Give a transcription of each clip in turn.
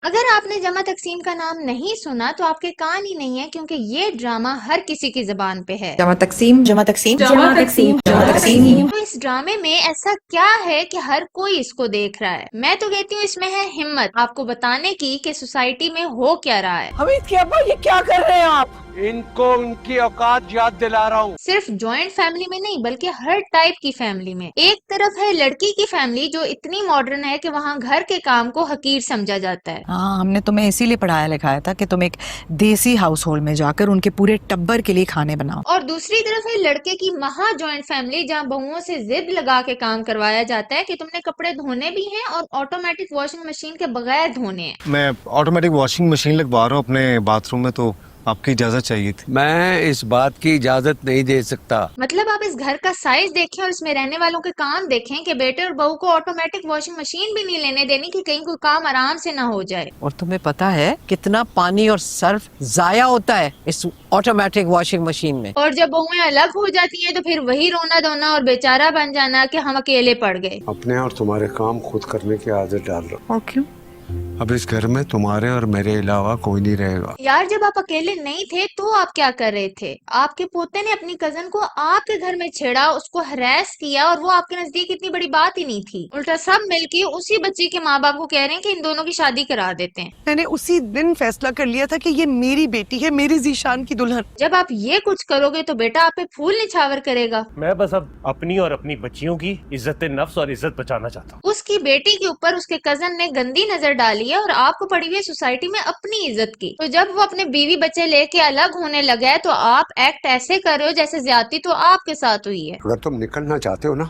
अगर आपने जमा तकसीम का नाम नहीं सुना तो आपके कान ही नहीं है, क्योंकि ये ड्रामा हर किसी की जबान पे है। जमा तकसीम जमा तकसीम जमा तकसीम जमा तकसीम। तो इस ड्रामे में ऐसा क्या है कि हर कोई इसको देख रहा है? मैं तो कहती हूँ इसमें है हिम्मत आपको बताने की कि सोसाइटी में हो क्या रहा है। हमीद अब्बा, ये क्या कर रहे हैं आप? इनको उनकी औकात याद दिला रहा हूँ। सिर्फ जॉइंट फैमिली में नहीं बल्कि हर टाइप की फैमिली में। एक तरफ है लड़की की फैमिली जो इतनी मॉडर्न है कि वहाँ घर के काम को हकीर समझा जाता है। हाँ, हमने तुम्हें इसीलिए पढ़ाया लिखाया था कि तुम एक देसी हाउस होल्ड में जाकर उनके पूरे टब्बर के लिए खाने बनाओ। और दूसरी तरफ है लड़के की महा जॉइंट फैमिली जहाँ बहुओं से जिद लगा के काम करवाया जाता है कि तुमने कपड़े धोने भी हैं और ऑटोमेटिक वॉशिंग मशीन के बगैर धोने हैं। मैं ऑटोमेटिक वॉशिंग मशीन लगवा रहा हूँ अपने बाथरूम में, तो आपकी इजाजत चाहिए थी। मैं इस बात की इजाजत नहीं दे सकता। मतलब आप इस घर का साइज देखें और इसमें रहने वालों के काम देखें कि बेटे और बहू को ऑटोमेटिक वॉशिंग मशीन भी नहीं लेने देनी कि कहीं कोई काम आराम से ना हो जाए। और तुम्हें पता है कितना पानी और सर्फ जाया होता है इस ऑटोमेटिक वॉशिंग मशीन में? और जब बहुएं अलग हो जाती हैं तो फिर वही रोना धोना और बेचारा बन जाना कि हम अकेले पड़ गए। अपने और तुम्हारे काम खुद करने की आदत डाल लो। और क्यों? अब इस घर में तुम्हारे और मेरे अलावा कोई नहीं रहेगा। यार जब आप अकेले नहीं थे तो आप क्या कर रहे थे? आपके पोते ने अपनी कजन को आपके घर में छेड़ा, उसको हरास किया और वो आपके नजदीक इतनी बड़ी बात ही नहीं थी। उल्टा सब मिलके उसी बच्चे के माँ बाप को कह रहे हैं कि इन दोनों की शादी करा देते हैं। मैंने उसी दिन फैसला कर लिया था कि ये मेरी बेटी है, मेरी जीशान की दुल्हन। जब आप ये कुछ करोगे तो बेटा आप पे फूल निछावर करेगा। मैं बस अब अपनी और अपनी बच्चियों की इज्जत नफ्स और इज्जत बचाना चाहता हूँ। उसकी बेटी के ऊपर उसके कजन ने गंदी नजर डाली है और आपको पड़ी हुई है सोसाइटी में अपनी इज्जत की। तो जब वो अपने बीवी बच्चे लेके अलग होने लगा है तो आप एक्ट ऐसे कर रहे हो जैसे ज्यादती तो आपके साथ हुई है। अगर तुम निकलना चाहते हो ना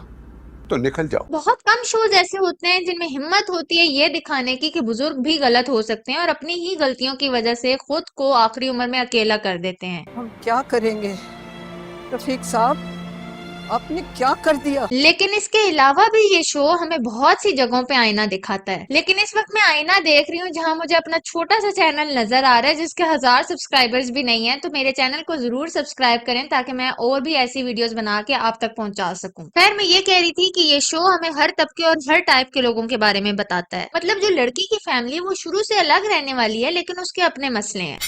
तो निकल जाओ। बहुत कम शोज ऐसे होते हैं जिनमें हिम्मत होती है ये दिखाने की कि बुजुर्ग भी गलत हो सकते हैं और अपनी ही गलतियों की वजह से खुद को आखिरी उम्र में अकेला कर देते हैं। हम क्या करेंगे रफीक साहब, आपने क्या कर दिया? लेकिन इसके अलावा भी ये शो हमें बहुत सी जगहों पे आईना दिखाता है। लेकिन इस वक्त मैं आईना देख रही हूँ जहाँ मुझे अपना छोटा सा चैनल नजर आ रहा है जिसके 1000 सब्सक्राइबर्स भी नहीं है। तो मेरे चैनल को जरूर सब्सक्राइब करें ताकि मैं और भी ऐसी वीडियोस बना के आप तक पहुंचा सकूं। खैर मैं ये कह रही थी कि ये शो हमें हर तबके और हर टाइप के लोगों के बारे में बताता है। मतलब जो लड़की की फैमिली है वो शुरू से अलग रहने वाली है लेकिन उसके अपने मसले हैं।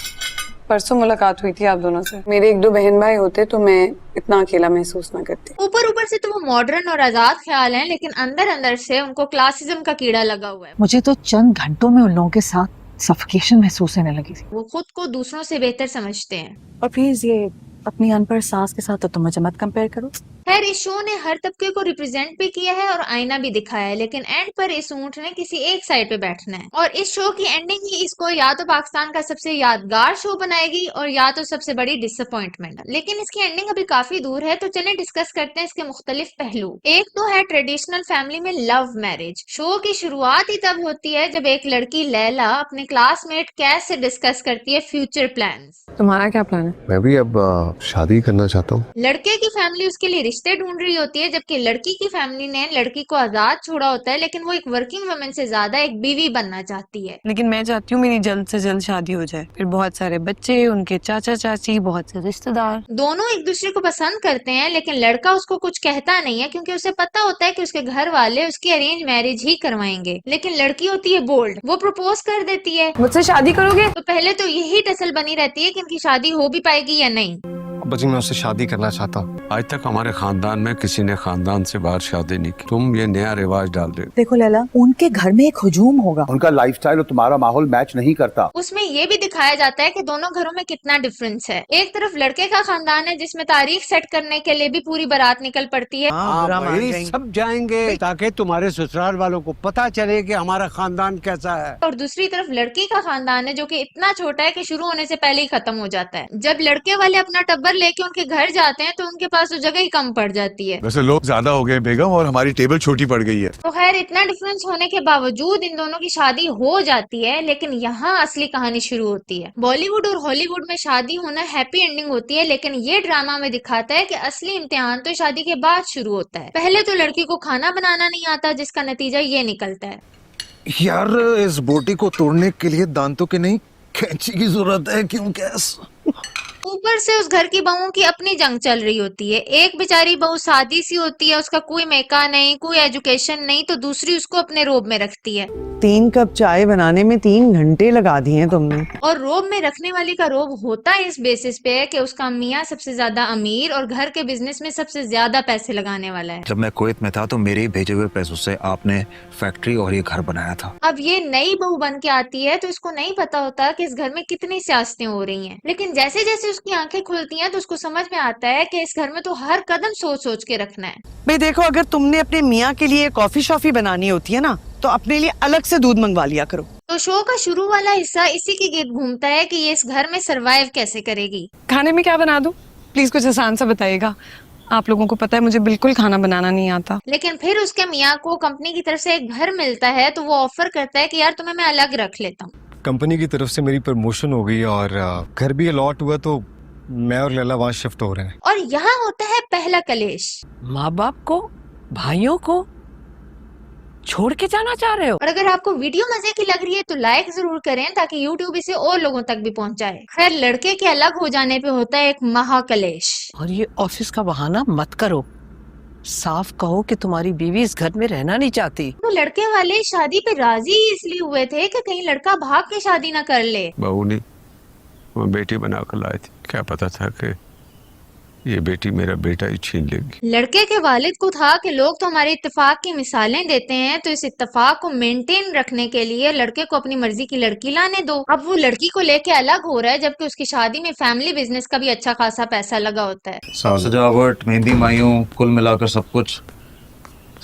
परसों मुलाकात हुई थी आप दोनों से। मेरे एक दो बहन भाई होते तो मैं इतना अकेला महसूस ना करती। ऊपर ऊपर से तो वो मॉडर्न और आजाद ख्याल हैं लेकिन अंदर अंदर से उनको क्लासिज्म का कीड़ा लगा हुआ है। मुझे तो चंद घंटों में उन लोगों के साथ सफोकेशन महसूस होने लगी थी। वो खुद को दूसरों से बेहतर समझते हैं। और प्लीज ये अपनी अनपढ़ सास के साथ तो तुम मुझे मत कंपेयर करो। खैर इस शो ने हर तबके को रिप्रेजेंट भी किया है और आईना भी दिखाया है, लेकिन एंड पर इस ऊंट ने किसी एक साइड पे बैठना है। और इस शो की एंडिंग ही इसको या तो पाकिस्तान का सबसे यादगार शो बनाएगी और या तो सबसे बड़ी डिसअपॉइंटमेंट। लेकिन इसकी एंडिंग अभी काफी दूर है तो चलें डिस्कस करते हैं इसके मुख्तलिफ पहलू। एक तो है ट्रेडिशनल फैमिली में लव मैरिज। शो की शुरुआत ही तब होती है जब एक लड़की लैला अपने क्लासमेट कैस से डिस्कस करती है फ्यूचर प्लान्स। तुम्हारा क्या प्लान है? मैं भी अब शादी करना चाहता हूँ। लड़के की फैमिली उसके लिए रिश्ते ढूंढ रही होती है जबकि लड़की की फैमिली ने लड़की को आजाद छोड़ा होता है, लेकिन वो एक वर्किंग वुमन से ज्यादा एक बीवी बनना चाहती है। लेकिन मैं चाहती हूँ मेरी जल्द से जल्द शादी हो जाए, फिर बहुत सारे बच्चे, उनके चाचा चाची, बहुत से रिश्तेदार। दोनों एक दूसरे को पसंद करते हैं लेकिन लड़का उसको कुछ कहता नहीं है क्योंकि उसे पता होता है कि उसके घर वाले उसकी अरेंज मैरिज ही करवाएंगे। लेकिन लड़की होती है बोल्ड, वो प्रपोज कर देती है। मुझसे शादी करोगे? तो पहले तो यही टसल बनी रहती है कि इनकी शादी हो भी पाएगी या नहीं। अब्बा जी मैं उससे शादी करना चाहता हूँ। आज तक हमारे खानदान में किसी ने खानदान से बाहर शादी नहीं की। तुम ये नया रिवाज डाल रहे हो। देखो लैला, उनके घर में एक हुजूम होगा। उनका लाइफस्टाइल और तुम्हारा माहौल मैच नहीं करता। उसमें ये भी दिखाया जाता है कि दोनों घरों में कितना डिफरेंस है। एक तरफ लड़के का खानदान है जिसमें तारीख सेट करने के लिए भी पूरी बारात निकल पड़ती है। सब जाएंगे ताकि तुम्हारे ससुराल वालों को पता चले कि हमारा खानदान कैसा है। और दूसरी तरफ लड़की का खानदान है जो कि इतना छोटा है कि शुरू होने से पहले ही खत्म हो जाता है। जब लड़के वाले अपना टब्बर लेके उनके घर जाते हैं तो उनके पास तो जगह ही कम पड़ जाती है। वैसे लोग ज्यादा हो गए बेगम और हमारी टेबल छोटी पड़ गई है। तो खैर इतना डिफरेंस होने के बावजूद इन दोनों की शादी हो जाती है, लेकिन यहाँ असली कहानी शुरू होती है। बॉलीवुड और हॉलीवुड में शादी होना हैप्पी एंडिंग होती है, लेकिन ये ड्रामा में दिखाता है कि असली इम्तिहान तो शादी के बाद शुरू होता है। पहले तो लड़की को खाना बनाना नहीं आता जिसका नतीजा ये निकलता है। यार इस बोटी को तोड़ने के लिए दांतों की नहीं कैंची की जरूरत है। क्यों कैस? ऊपर से उस घर की बहुओं की अपनी जंग चल रही होती है। एक बेचारी बहू सादी सी होती है, उसका कोई मेका नहीं, कोई एजुकेशन नहीं, तो दूसरी उसको अपने रोब में रखती है। 3 कप चाय बनाने में 3 घंटे लगा दिए तुमने। और रोब में रखने वाली का रोब होता है इस बेसिस पे कि उसका मियाँ सबसे ज्यादा अमीर और घर के बिजनेस में सबसे ज्यादा पैसे लगाने वाला है। जब मैं कुवैत में था तो मेरे ही भेजे हुए पैसों से आपने फैक्ट्री और ये घर बनाया था। अब ये नई बहू बन के आती है तो इसको नहीं पता होता कि इस घर में कितनी सियासतें हो रही हैं। लेकिन जैसे जैसे उसकी आंखें खुलती हैं तो उसको समझ में आता है कि इस घर में तो हर कदम सोच सोच के रखना है। भाई देखो, अगर तुमने अपने मियाँ के लिए कॉफी शॉफी बनानी होती है ना, तो अपने लिए अलग से दूध मंगवा लिया करो। तो शो का शुरू वाला हिस्सा इसी की गिर्द घूमता है कि ये इस घर में सरवाइव कैसे करेगी। खाने में क्या बना दूं? प्लीज कुछ आसान सा बताइएगा। आप लोगों को पता है मुझे बिल्कुल खाना बनाना नहीं आता। लेकिन फिर उसके मियाँ को कंपनी की तरफ से एक घर मिलता है तो वो ऑफर करता है कि यार तुम्हें मैं अलग रख लेता हूँ। कंपनी की तरफ से मेरी प्रमोशन हो गई और घर भी अलॉट हुआ, तो मैं और लैला वहाँ शिफ्ट हो रहे हैं। और यहाँ होता है पहला कलेश। माँ बाप को, भाइयों को छोड़ के जाना चाह रहे हो? और अगर आपको वीडियो मजे की लग रही है तो लाइक जरूर करें ताकि YouTube इसे और लोगों तक भी पहुंचाए। खैर, लड़के के अलग हो जाने पे होता है एक महाकलेश। और ये ऑफिस का बहाना मत करो, साफ कहो कि तुम्हारी बीवी इस घर में रहना नहीं चाहती। तो लड़के वाले शादी पे राजी इसलिए हुए थे कि कहीं लड़का भाग के शादी ना कर ले। बहू ने वो बेटी बना कर लाई थी, क्या पता था कि ये बेटी मेरा बेटा ही छीन लेगी। लड़के के वालिद को था कि लोग तो हमारे इत्तेफाक की मिसालें देते हैं, तो इस इत्तेफाक को मेंटेन रखने के लिए लड़के को अपनी मर्जी की लड़की लाने दो। अब वो लड़की को लेके अलग हो रहा है जबकि उसकी शादी में फैमिली बिजनेस का भी अच्छा खासा पैसा लगा होता है। सजावट, मेहंदी, माइयों, कुल मिलाकर सब कुछ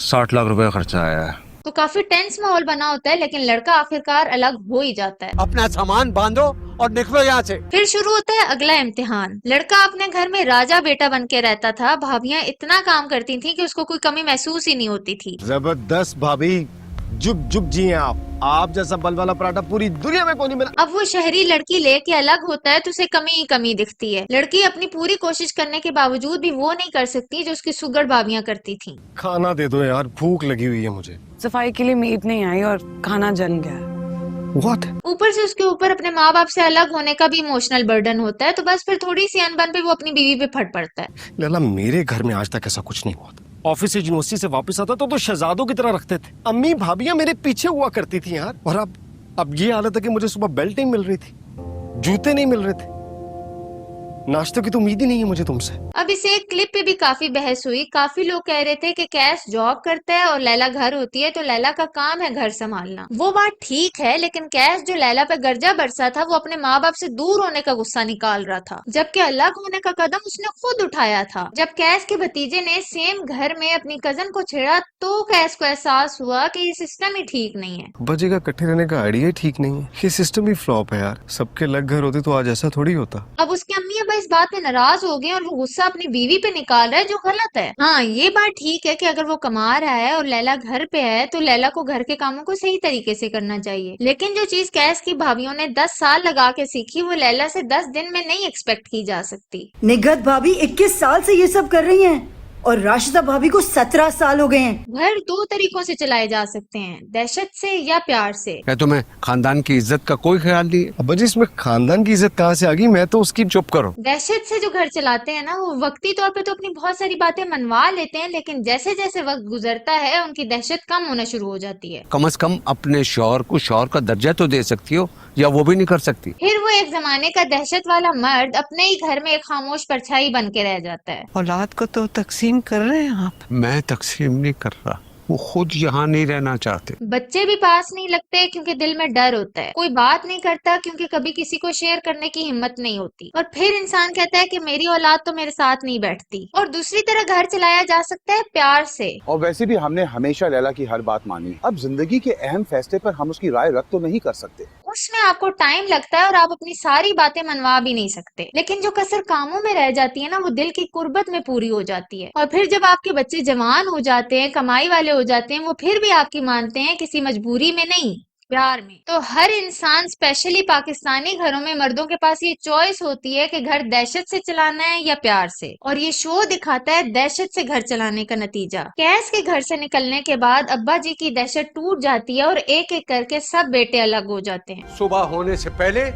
60 लाख रुपए खर्चा आया है। तो काफी टेंस माहौल बना होता है, लेकिन लड़का आखिरकार अलग हो ही जाता है। अपना सामान बांधो और निकलो यहाँ से। फिर शुरू होता है अगला इम्तिहान। लड़का अपने घर में राजा बेटा बन के रहता था। भाभियां इतना काम करती थी कि उसको कोई कमी महसूस ही नहीं होती थी। जबरदस्त भाभी, जुब जुब जी हैं आप जैसा बल वाला पराठा पूरी दुनिया में कोई नहीं मिला। अब वो शहरी लड़की लेके अलग होता है तो उसे कमी ही कमी दिखती है। लड़की अपनी पूरी कोशिश करने के बावजूद भी वो नहीं कर सकती जो उसकी सुगड़ भाभियां करती थी। खाना दे दो यार, भूख लगी हुई है मुझे। सफाई के लिए मेड नहीं आई और खाना जल गया। What? ऊपर से उसके ऊपर अपने माँ बाप से अलग होने का भी इमोशनल बर्डन होता है, तो बस फिर थोड़ी सी अनबन पे वो अपनी बीवी पे फट पड़ता है। लैला, मेरे घर में आज तक ऐसा कुछ नहीं हुआ था। ऑफिस से यूनिवर्सिटी से वापस आता तो शहजादों की तरह रखते थे। अम्मी भाभियां मेरे पीछे हुआ करती थी यार। और अब ये हालत है कि मुझे सुबह बेल्ट नहीं मिल रही थी, जूते नहीं मिल रहे थे, नाश्ते की तो उम्मीद ही नहीं है मुझे तुमसे। अब इसे एक क्लिप पे भी काफी बहस हुई। काफी लोग कह रहे थे कि कैस जॉब करता है और लैला घर होती है तो लैला का काम है घर संभालना। वो बात ठीक है, लेकिन कैस जो लैला पे गर्जा बरसा था वो अपने माँ बाप से दूर होने का गुस्सा निकाल रहा था, जबकि अलग होने का कदम उसने खुद उठाया था। जब कैस के भतीजे ने सेम घर में अपनी कजन को छेड़ा तो कैस को एहसास हुआ कि ये सिस्टम ही ठीक नहीं है। बच्चे का इकट्ठे रहने का आइडिया ठीक नहीं है, ये सिस्टम ही फ्लॉप है यार। सबके अलग घर होते तो आज ऐसा थोड़ी होता। अब उसकी अम्मी अब इस बात पे नाराज हो गई और वो गुस्सा अपनी बीवी पे निकाल रहा है, जो गलत है। हाँ, ये बात ठीक है कि अगर वो कमा रहा है और लैला घर पे है तो लैला को घर के कामों को सही तरीके से करना चाहिए। लेकिन जो चीज कैस की भाभियों ने 10 साल लगा के सीखी वो लैला से 10 दिन में नहीं एक्सपेक्ट की जा सकती। निगत भाभी 21 साल से ये सब कर रही हैं और राशिदा भाभी को 17 साल हो गए हैं। घर 2 तरीकों से चलाए जा सकते हैं, दहशत से या प्यार से। क्या तुम्हें खानदान की इज्जत का कोई ख्याल नहीं है? अब जी इसमें खानदान की इज्जत कहाँ से आ गई? मैं तो उसकी चुप करो। दहशत से जो घर चलाते हैं ना वो वक्ती तौर पे तो अपनी बहुत सारी बातें मनवा लेते हैं, लेकिन जैसे जैसे वक्त गुजरता है उनकी दहशत कम होना शुरू हो जाती है। कम से कम अपने शौहर को शौहर का दर्जा तो दे सकती हो, या वो भी नहीं कर सकती। फिर वो एक जमाने का दहशत वाला मर्द अपने ही घर में एक खामोश परछाई बन के रह जाता है। औलाद को तो तकसीम कर रहे हैं आप। मैं तकसीम नहीं कर रहा, वो खुद यहाँ नहीं रहना चाहते। बच्चे भी पास नहीं लगते क्योंकि दिल में डर होता है। कोई बात नहीं करता क्योंकि कभी किसी को शेयर करने की हिम्मत नहीं होती। और फिर इंसान कहता है कि मेरी औलाद तो मेरे साथ नहीं बैठती। और दूसरी तरह घर चलाया जा सकता है प्यार से। और वैसे भी हमने हमेशा लैला की हर बात मानी। अब जिंदगी के अहम फैसले पर हम उसकी राय रख तो नहीं कर सकते। उसमें आपको टाइम लगता है और आप अपनी सारी बातें मनवा भी नहीं सकते, लेकिन जो कसर कामों में रह जाती है ना वो दिल की कुर्बत में पूरी हो जाती है। और फिर जब आपके बच्चे जवान हो जाते हैं, कमाई वाले हो जाते हैं, वो फिर भी आपकी मानते हैं, किसी मजबूरी में नहीं, प्यार में। तो हर इंसान, स्पेशली पाकिस्तानी घरों में मर्दों के पास ये चॉइस होती है कि घर दहशत से चलाना है या प्यार से। और ये शो दिखाता है दहशत से घर चलाने का नतीजा। कैस के घर से निकलने के बाद अब्बा जी की दहशत टूट जाती है और एक एक करके सब बेटे अलग हो जाते हैं। सुबह होने से पहले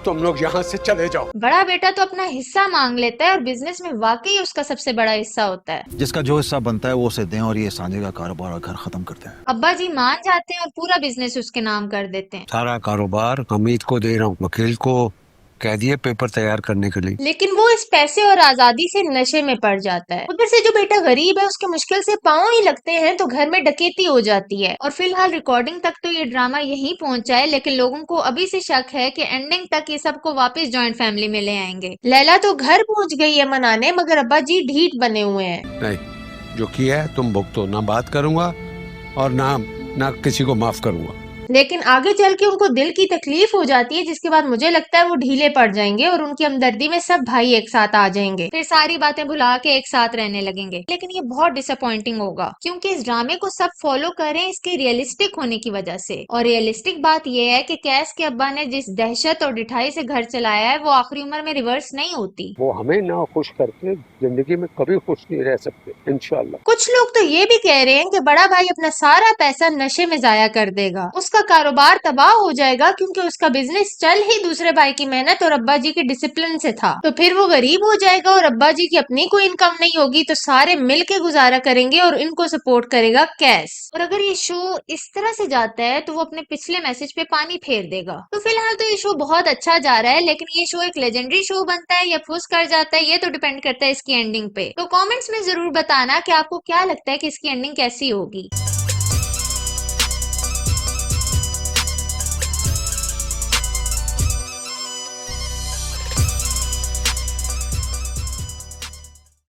तुम लोग यहाँ से चले जाओ। बड़ा बेटा तो अपना हिस्सा मांग लेता है और बिजनेस में वाकई उसका सबसे बड़ा हिस्सा होता है। जिसका जो हिस्सा बनता है वो उसे दें और ये सांझे का कारोबार और घर खत्म करते हैं। अब्बा जी मान जाते हैं और पूरा बिजनेस उसके नाम कर देते हैं। सारा कारोबार हमीद को दे रहा हूँ, वकील को कह दिए पेपर तैयार करने के लिए। लेकिन वो इस पैसे और आजादी से नशे में पड़ जाता है। उधर से जो बेटा गरीब है उसके मुश्किल से पाँव ही लगते हैं तो घर में डकैती हो जाती है। और फिलहाल रिकॉर्डिंग तक तो ये ड्रामा यहीं पहुंचा है, लेकिन लोगों को अभी से शक है कि एंडिंग तक ये सबको वापस जॉइंट फैमिली में ले आएंगे। लैला तो घर पहुंच गई है मनाने, मगर अब्बा जी ढीठ बने हुए हैं। नहीं, जो किया है तुम भुगतो, ना बात करूंगा और ना किसी को माफ करूंगा। लेकिन आगे चल के उनको दिल की तकलीफ हो जाती है, जिसके बाद मुझे लगता है वो ढीले पड़ जाएंगे और उनकी हमदर्दी में सब भाई एक साथ आ जाएंगे, फिर सारी बातें भुला के एक साथ रहने लगेंगे। लेकिन ये बहुत डिसअपॉइंटिंग होगा क्योंकि इस ड्रामे को सब फॉलो कर रहे हैं इसके रियलिस्टिक होने की वजह से। और रियलिस्टिक बात यह है कि कैस के अब्बा ने जिस दहशत और ढिठाई से घर चलाया है वो आखिरी उम्र में रिवर्स नहीं होती। वो हमें ना खुश करके जिंदगी में कभी खुश नहीं रह सकते इंशाल्लाह। कुछ लोग तो ये भी कह रहे हैं कि बड़ा भाई अपना सारा पैसा नशे में जाया कर देगा, उसका कारोबार तबाह हो जाएगा क्योंकि उसका बिजनेस चल ही दूसरे भाई की मेहनत और अब्बा जी के डिसिप्लिन से था। तो फिर वो गरीब हो जाएगा और अब्बा जी की अपनी कोई इनकम नहीं होगी, तो सारे मिल के गुजारा करेंगे और इनको सपोर्ट करेगा कैस। और अगर ये शो इस तरह से जाता है तो वो अपने पिछले मैसेज पे पानी फेर देगा। तो फिलहाल तो ये शो बहुत अच्छा जा रहा है, लेकिन ये शो एक लेजेंडरी शो बनता है या फुस कर जाता है ये तो डिपेंड करता है इसकी एंडिंग पे। तो कमेंट्स में जरूर बताना कि आपको क्या लगता है कि इसकी एंडिंग कैसी होगी।